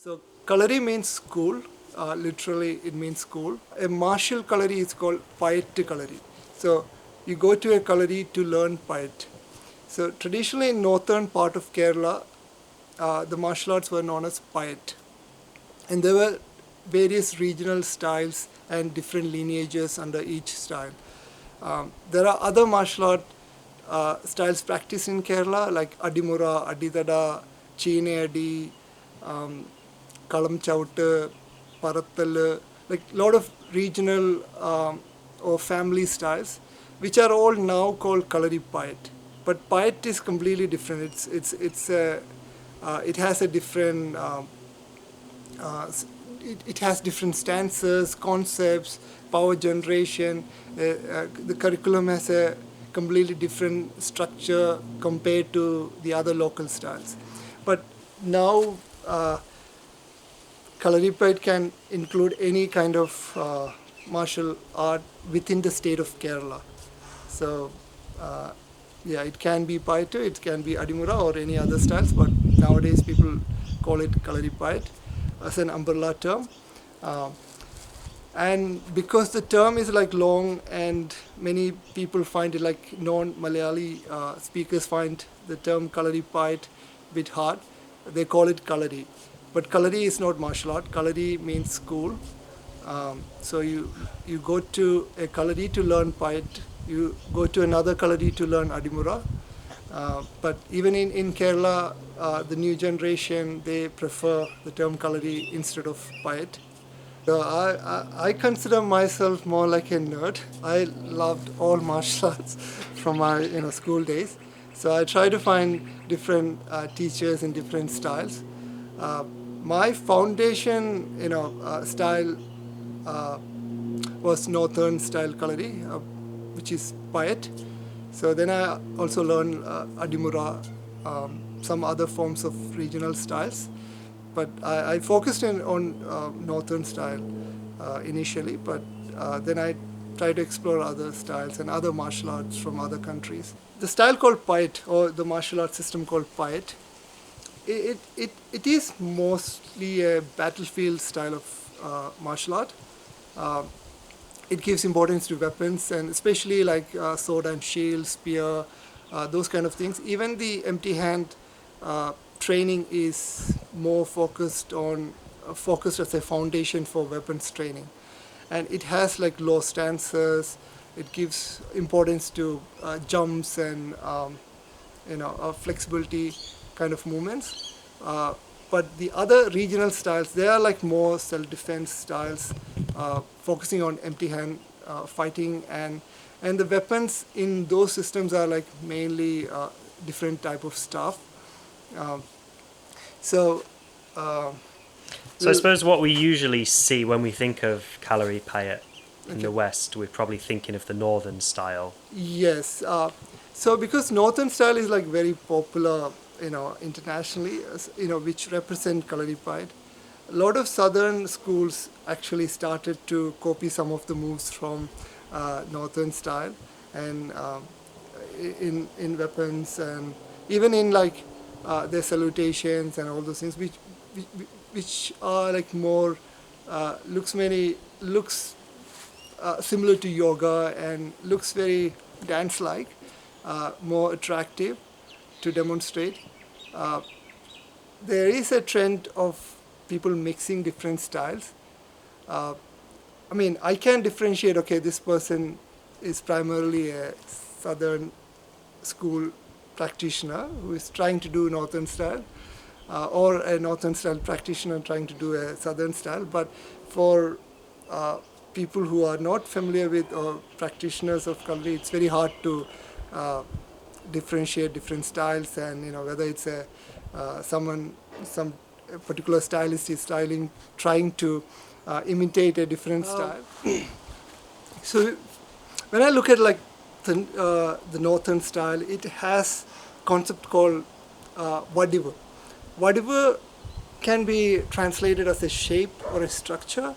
So Kalari means school. Literally, it means school. A martial Kalari is called Payattu Kalari. So you go to a Kalari to learn Payat. So traditionally, in northern part of Kerala, the martial arts were known as Payat, and there were various regional styles and different lineages under each style. There are other martial art styles practiced in Kerala like Adimura, Adidada, Chine Adi, Kalam Chautu, Parattal, like a lot of regional or family styles, which are all now called Kalaripayattu. But Payat is completely different. It has a different uh, it has different stances, concepts, power generation. The curriculum has a completely different structure compared to the other local styles. But now, Kalaripayattu can include any kind of martial art within the state of Kerala. So, yeah, it can be Payattu, it can be Adimura or any other styles, but nowadays people call it Kalaripayattu as an umbrella term. Uh, and because the term is like long and many people find it like non-Malayali speakers find the term Kalaripayattu a bit hard, they call it Kalari. But Kalari is not martial art. Kalari means school. So you go to a Kalari to learn Payat, you go to another Kalari to learn Adimura. But even in Kerala, the new generation, they prefer the term Kalari instead of Payat. So I consider myself more like a nerd. I loved all martial arts from my school days. So I try to find different teachers in different styles. My foundation, style was northern style Kalari, which is Payat. So then I also learned Adimura, some other forms of regional styles. But I focused on northern style initially, but then I tried to explore other styles and other martial arts from other countries. The style called Payat, or the martial arts system called Payat, it is mostly a battlefield style of martial art. Uh, it gives importance to weapons, and especially like sword and shield, spear, those kind of things. Even the empty hand training is more focused as a foundation for weapons training, and it has like low stances. It gives importance to jumps and flexibility kind of movements. But the other regional styles, they are like more self-defense styles, focusing on empty hand fighting, and the weapons in those systems are like mainly different type of stuff. Um, so. So I suppose what we usually see when we think of Kalaripayattu in the Okay. West, we're probably thinking of the northern style. Yes. So because Northern style is like very popular, internationally, which represent Kalaripayattu, a lot of Southern schools actually started to copy some of the moves from Northern style, and in weapons, and even in like their salutations and all those things, which are like more looks similar to yoga and looks very dance-like, more attractive to demonstrate. Uh, there is a trend of people mixing different styles. Uh, I mean, I can differentiate. Okay, this person is primarily a southern school practitioner who is trying to do northern style, or a northern style practitioner trying to do a southern style. But for people who are not familiar with or practitioners of Kalari, it's very hard to uh, differentiate different styles, and whether it's some particular stylist is trying to imitate a different style. So when I look at like the northern style, it has concept called Vadivu. Vadivu can be translated as a shape or a structure,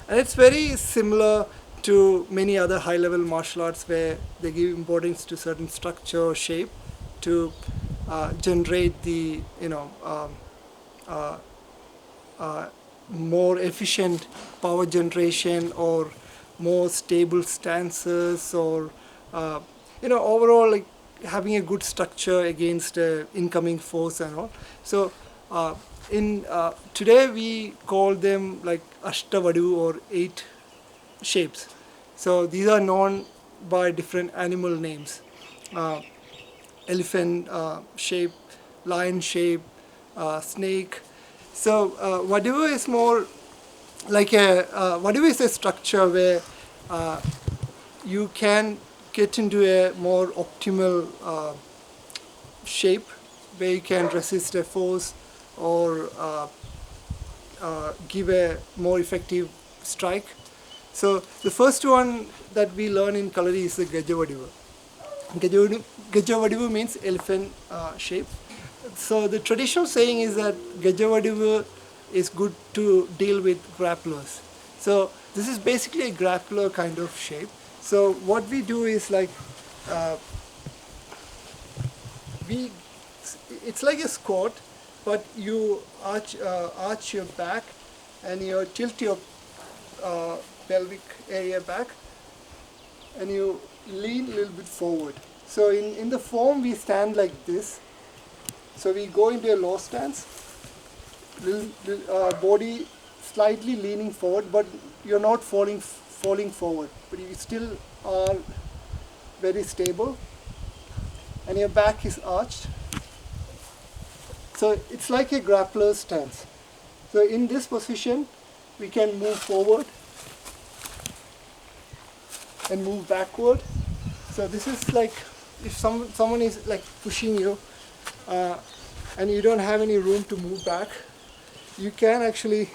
and it's very similar to many other high-level martial arts where they give importance to certain structure or shape to generate the uh, more efficient power generation or more stable stances, or overall like having a good structure against incoming force and all. So in today we call them like ashtavadu, or 8 shapes. So these are known by different animal names: elephant shape, lion shape, snake. So Vadivu is more like Vadivu is a structure where you can get into a more optimal shape, where you can resist a force or give a more effective strike. So the first one that we learn in Kalari is the Gajavadivu. Gajavadivu means elephant shape. So the traditional saying is that Gajavadivu is good to deal with grapplers. So this is basically a grappler kind of shape. So what we do is like it's like a squat, but you arch your back and you tilt your pelvic area back, and you lean a little bit forward. So in the form we stand like this. So we go into a low stance, body slightly leaning forward, but you're not falling forward, but you still are very stable, and your back is arched. So it's like a grappler stance. So in this position, we can move forward and move backward. So this is like if someone is like pushing you and you don't have any room to move back, you can actually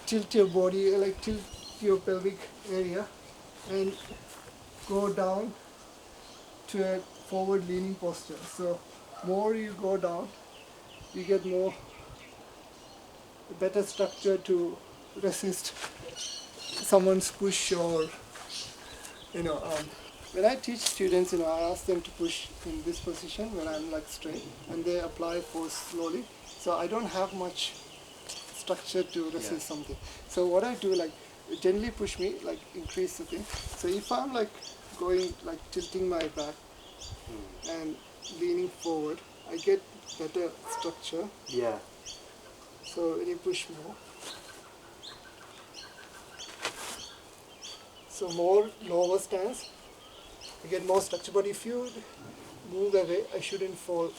tilt your body, like tilt your pelvic area and go down to a forward leaning posture. So more you go down, you get better structure to resist someone's push, or when I teach students, I ask them to push in this position when I'm like straight, and they apply force slowly. So I don't have much structure to resist something. So what I do, like gently push me, like increase the thing. So if I'm like going, like tilting my back and leaning forward, I get better structure. Yeah. So when you push more, so more lower stance, you get more structure. But if you move away, I shouldn't fall.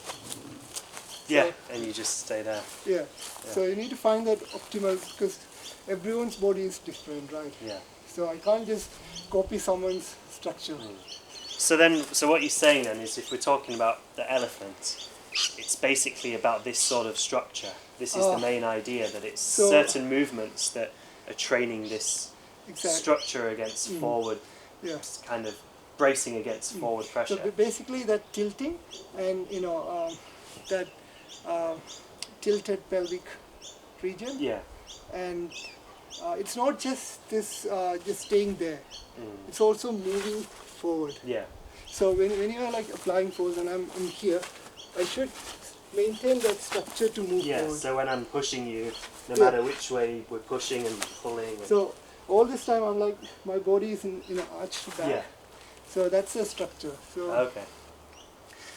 Yeah, So, and you just stay there. Yeah. So you need to find that optimal, because everyone's body is different, right? Yeah. So I can't just copy someone's structure. So what you're saying then is, if we're talking about the elephant, it's basically about this sort of structure. This is the main idea, that it's certain movements that are training this structure against forward, kind of bracing against forward pressure. So basically that tilting and that tilted pelvic region. Yeah. And it's not just this just staying there. It's also moving forward. Yeah. So when you are like applying force and I'm in here, I should maintain that structure to move forward. So when I'm pushing you, no matter which way we're pushing and pulling. So all this time I'm like, my body is in arched back. Yeah. So that's the structure. So Okay.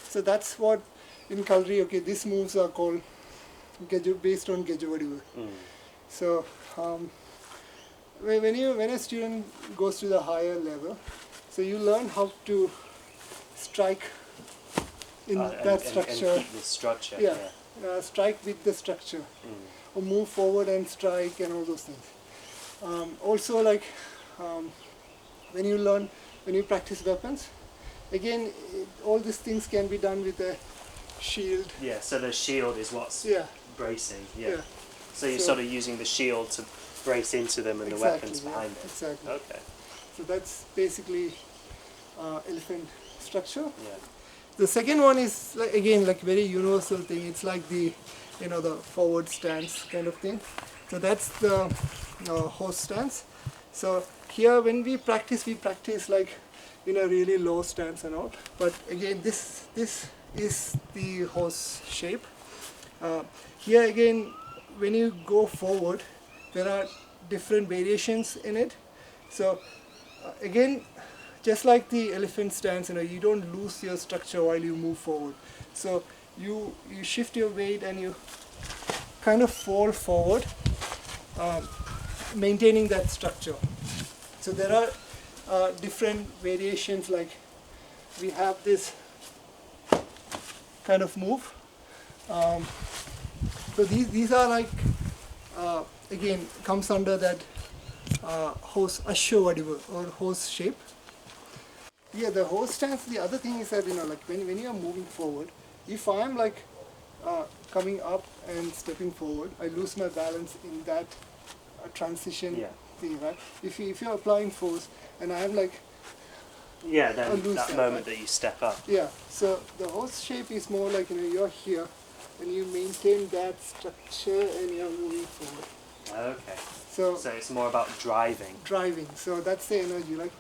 So that's what in Kalari, these moves are called based on Gajavadivu. So when a student goes to the higher level, so you learn how to strike in that structure. And keep the structure. Strike with the structure, or move forward and strike and all those things. Also, like when you practice weapons, again, all these things can be done with a shield. Yeah. So the shield is what's bracing. Yeah. So you're sort of using the shield to brace into them, and the weapons behind it. Exactly. Okay. So that's basically elephant structure. Yeah. The second one is again like very universal thing. It's like the the forward stance kind of thing. So that's the horse stance. So here when we practice like in a really low stance and all. But again, this is the horse shape. Here again, when you go forward, there are different variations in it. So again, just like the elephant stance, you don't lose your structure while you move forward. So you shift your weight and you kind of fall forward, maintaining that structure. So there are different variations, like we have this kind of move. So these are like, again, comes under that horse ashwa whatever, or horse shape. Yeah, the horse stance, the other thing is that, like when you are moving forward, if I'm like coming up and stepping forward, I lose my balance in that transition thing, right? If you're applying force and I'm like, then that that, moment right? that you step up. Yeah, so the horse shape is more like, you're here and you maintain that structure and you're moving forward. Okay. So it's more about driving. Driving, so that's the energy, like,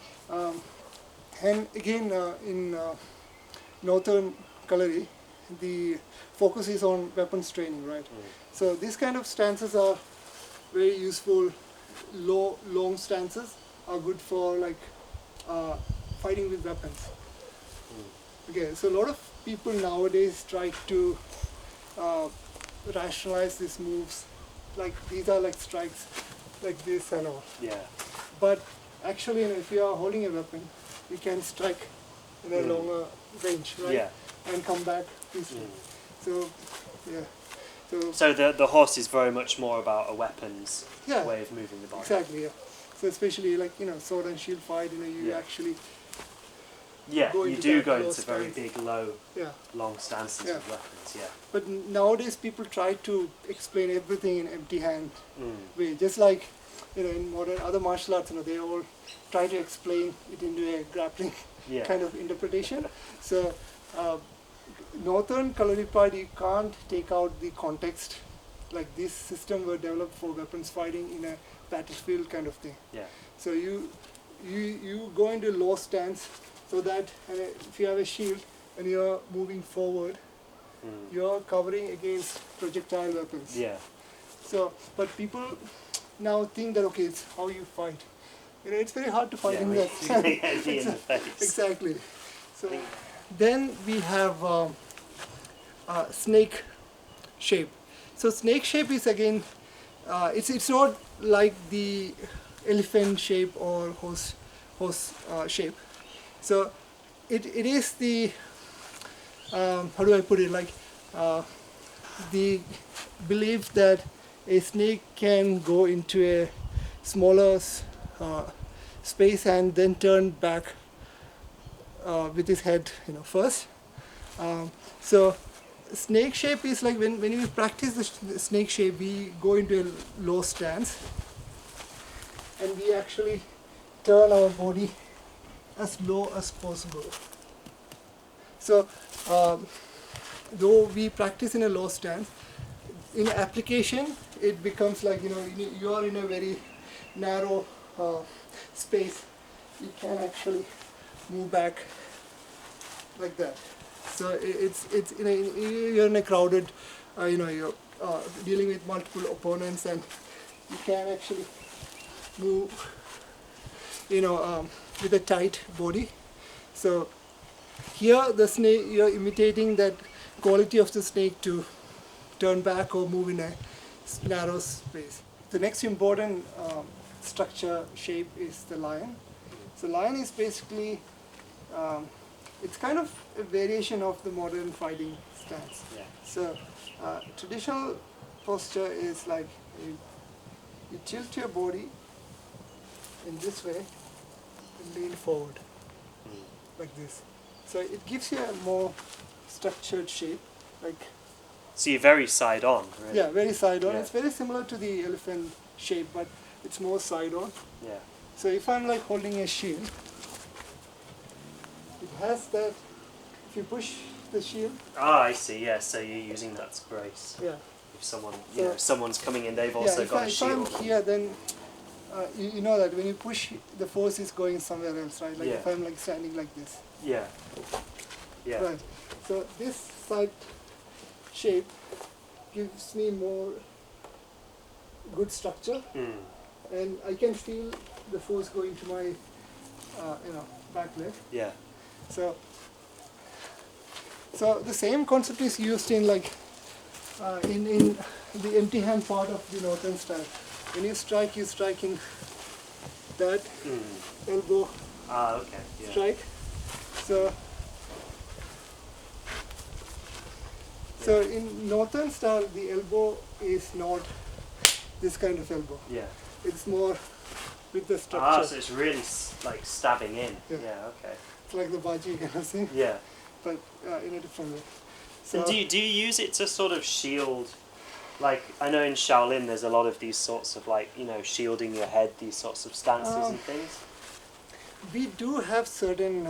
and again, in northern Kalari, the focus is on weapons training, right? So these kind of stances are very useful. Long stances are good for like fighting with weapons. Okay, so a lot of people nowadays try to rationalize these moves, like these are like strikes, like this and all. Yeah. But actually, if you are holding a weapon, you can strike in a longer range, right? Yeah. And come back peacefully. So, yeah. So the horse is very much more about a weapons Yeah. way of moving the body. Exactly, yeah. So especially like, sword and shield fight, you actually go you into do that go low into very stance. big, low, Yeah. long stances Yeah. with weapons. Yeah. But nowadays people try to explain everything in empty hand way. Just like, in modern other martial arts, they all try to explain it into a grappling kind of interpretation. So northern Kalaripayattu, you can't take out the context. Like this system were developed for weapons fighting in a battlefield kind of thing. Yeah. So you go into low stance, so that if you have a shield and you're moving forward, you're covering against projectile weapons. Yeah. So, but people now think that, okay, it's how you fight. It's very hard to fight in that stance. In the face. Exactly. So then we have snake shape. So snake shape is again, it's not like the elephant shape or horse shape. So it is the, how do I put it, like the belief that a snake can go into a smaller space and then turn back with his head, first. So snake shape is like when we practice the snake shape, we go into a low stance and we actually turn our body as low as possible. So though we practice in a low stance, in application it becomes like, you are in a very narrow space. You can actually move back like that. So it's you're in a crowded, you're dealing with multiple opponents, and you can actually move, with a tight body. So here the snake, you're imitating that quality of the snake to turn back or move in a narrow space. The next important structure shape is the lion. So lion is basically, it's kind of a variation of the modern fighting stance. Yeah. So traditional posture is like you tilt your body in this way and lean forward like this. So it gives you a more structured shape, like. So you're very side on, right? Yeah, very side on. Yeah. It's very similar to the elephant shape, but it's more side on. Yeah. So if I'm like holding a shield, it has that, if you push the shield. Ah, I see, yeah, so you're using that to brace. Yeah. If someone, if someone's coming in, they've also got a shield. If I'm here, then you know that when you push, the force is going somewhere else, right? Like if I'm like standing like this. Yeah. Yeah. Right. So this side shape gives me more good structure, Mm. and I can feel the force going to my back leg. Yeah. So the same concept is used in like in the empty hand part of the northern style. When you strike, you're striking that elbow Ah, okay. Yeah. strike. So in northern style, the elbow is not this kind of elbow. Yeah. It's more with the Ah, structure. so it's really like stabbing in. Yeah. Yeah. Okay. It's like the baji kind of thing, Yeah. but in a different way. So And do you use it to sort of shield? Like I know in Shaolin, there's a lot of these sorts of like shielding your head, these sorts of stances and things. we do have certain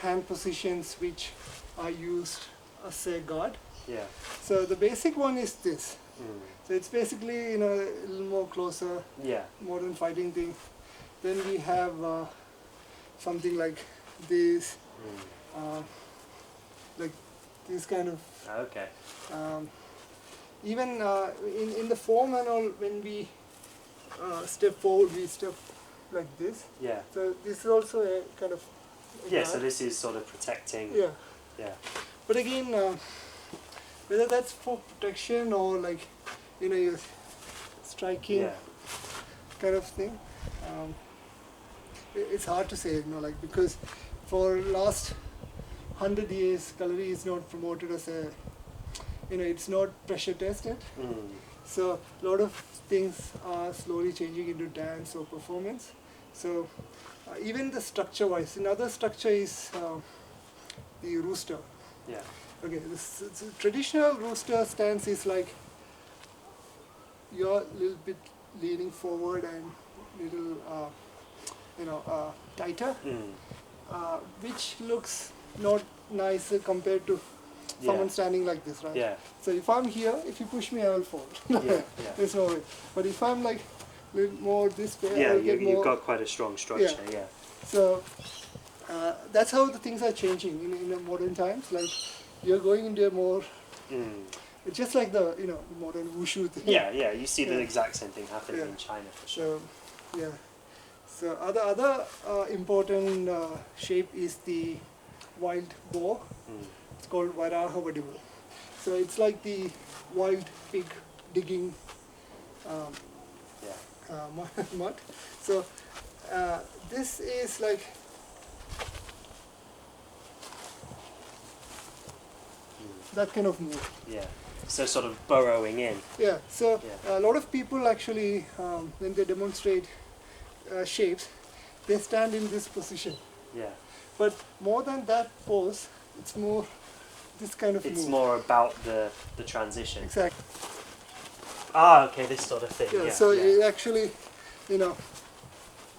hand positions which are used as a guard. Yeah. So the basic one is this. Mm. So it's basically a little more closer, Yeah. modern fighting thing. Then we have something like this, like this kind of. Okay. Even in the form and all, when we step forward, we step like this. Yeah. So this is also a kind of. Yeah. So this is sort of protecting. Yeah. Yeah. But again, whether that's for protection or like, you're striking Yeah. kind of thing, it's hard to say, like, because for last 100 years, Kalari is not promoted as a, it's not pressure tested. Mm. So a lot of things are slowly changing into dance or performance. So even the structure-wise, another structure is the rooster. Yeah. Okay, this traditional rooster stance is like you're a little bit leaning forward and little, tighter, which looks not nice compared to someone standing like this, right? Yeah. So if I'm here, if you push me, I will fall. Yeah. There's no way. But if I'm like a little more this way, Yeah. I'll get more. You've got quite a strong structure. Yeah. So that's how the things are changing in the modern times. Like you're going into a more, it's just like the modern wushu thing. Yeah. Yeah. You see the Yeah. exact same thing happening Yeah. in China for sure. So yeah. So other important shape is the wild boar. It's called Varaha Vadivu. So it's like the wild pig digging mud. So this is like that kind of move. Yeah. So sort of burrowing in. Yeah. So Yeah. a lot of people actually, when they demonstrate shapes, they stand in this position. Yeah. But more than that pose, it's more this kind of It's move. more about the transition. Exactly. Ah, okay, this sort of thing. Yeah. Yeah. So yeah. it actually,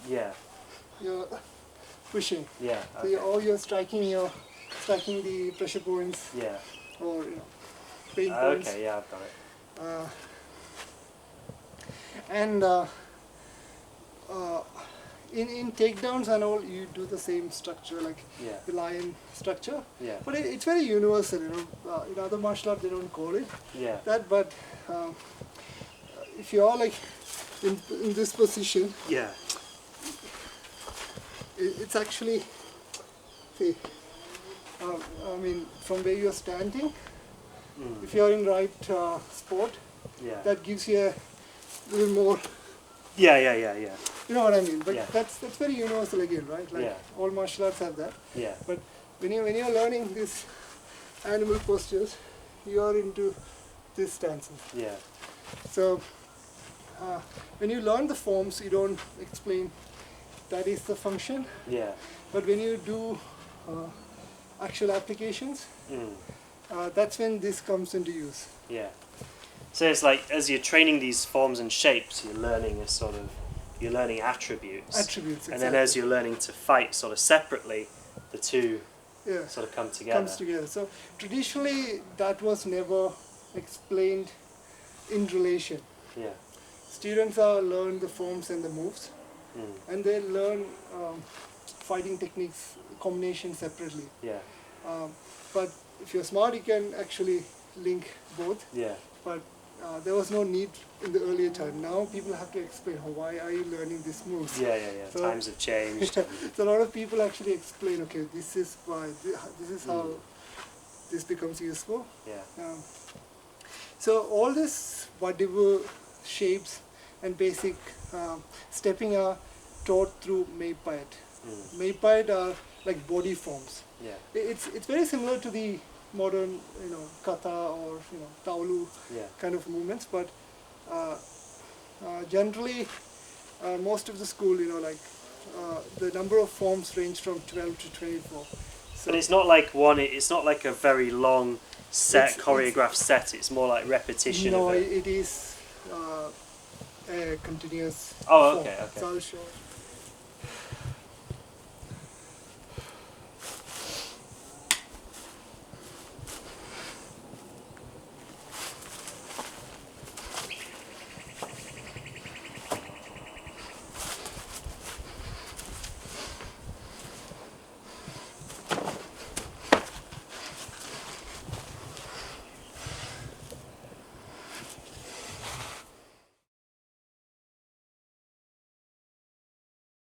Yeah. you're pushing. Yeah. So Okay. you're striking the pressure points Yeah. or pain points. Okay. Yeah, I've got it. And in takedowns and all, you do the same structure, like Yeah. the lion structure. Yeah. But it's very universal, in other martial arts they don't call it Yeah. that, but if you are like in this position, Yeah. it's actually, see, I mean, from where you're standing, if you're in right sport, Yeah. that gives you a little more, Yeah. Yeah. Yeah. Yeah. you know what I mean? But Yeah. that's very universal again, right? Like Yeah. all martial arts have that. Yeah. But when you're learning these animal postures, you are into these stances. Yeah. So when you learn the forms, you don't explain that is the function. Yeah. But when you do actual applications, that's when this comes into use. Yeah. So it's like as you're training these forms and shapes, you're learning attributes. Attributes, And then as you're learning to fight sort of separately, the two yeah, sort of come together. comes together. So traditionally, that was never explained in relation. Yeah. Students are learn the forms and the moves, and they learn fighting techniques combination separately. Yeah. But if you're smart, you can actually link both. Yeah. But there was no need in the earlier time. Now people have to explain, why are you learning these moves? Yeah. So, times have changed. So a lot of people actually explain, okay, this is why, this is how this becomes useful. Yeah. So all this whatever shapes and basic stepping are taught through Payattu. Payattu are like body forms. Yeah. It's very similar to the modern, kata or taulu kind of movements, but generally most of the school, the number of forms range from 12 to 24. So but it's not like it's not like a very long set, choreographed set. It's more like repetition. No, of it. it is a continuous Oh, form. okay. So I'll show.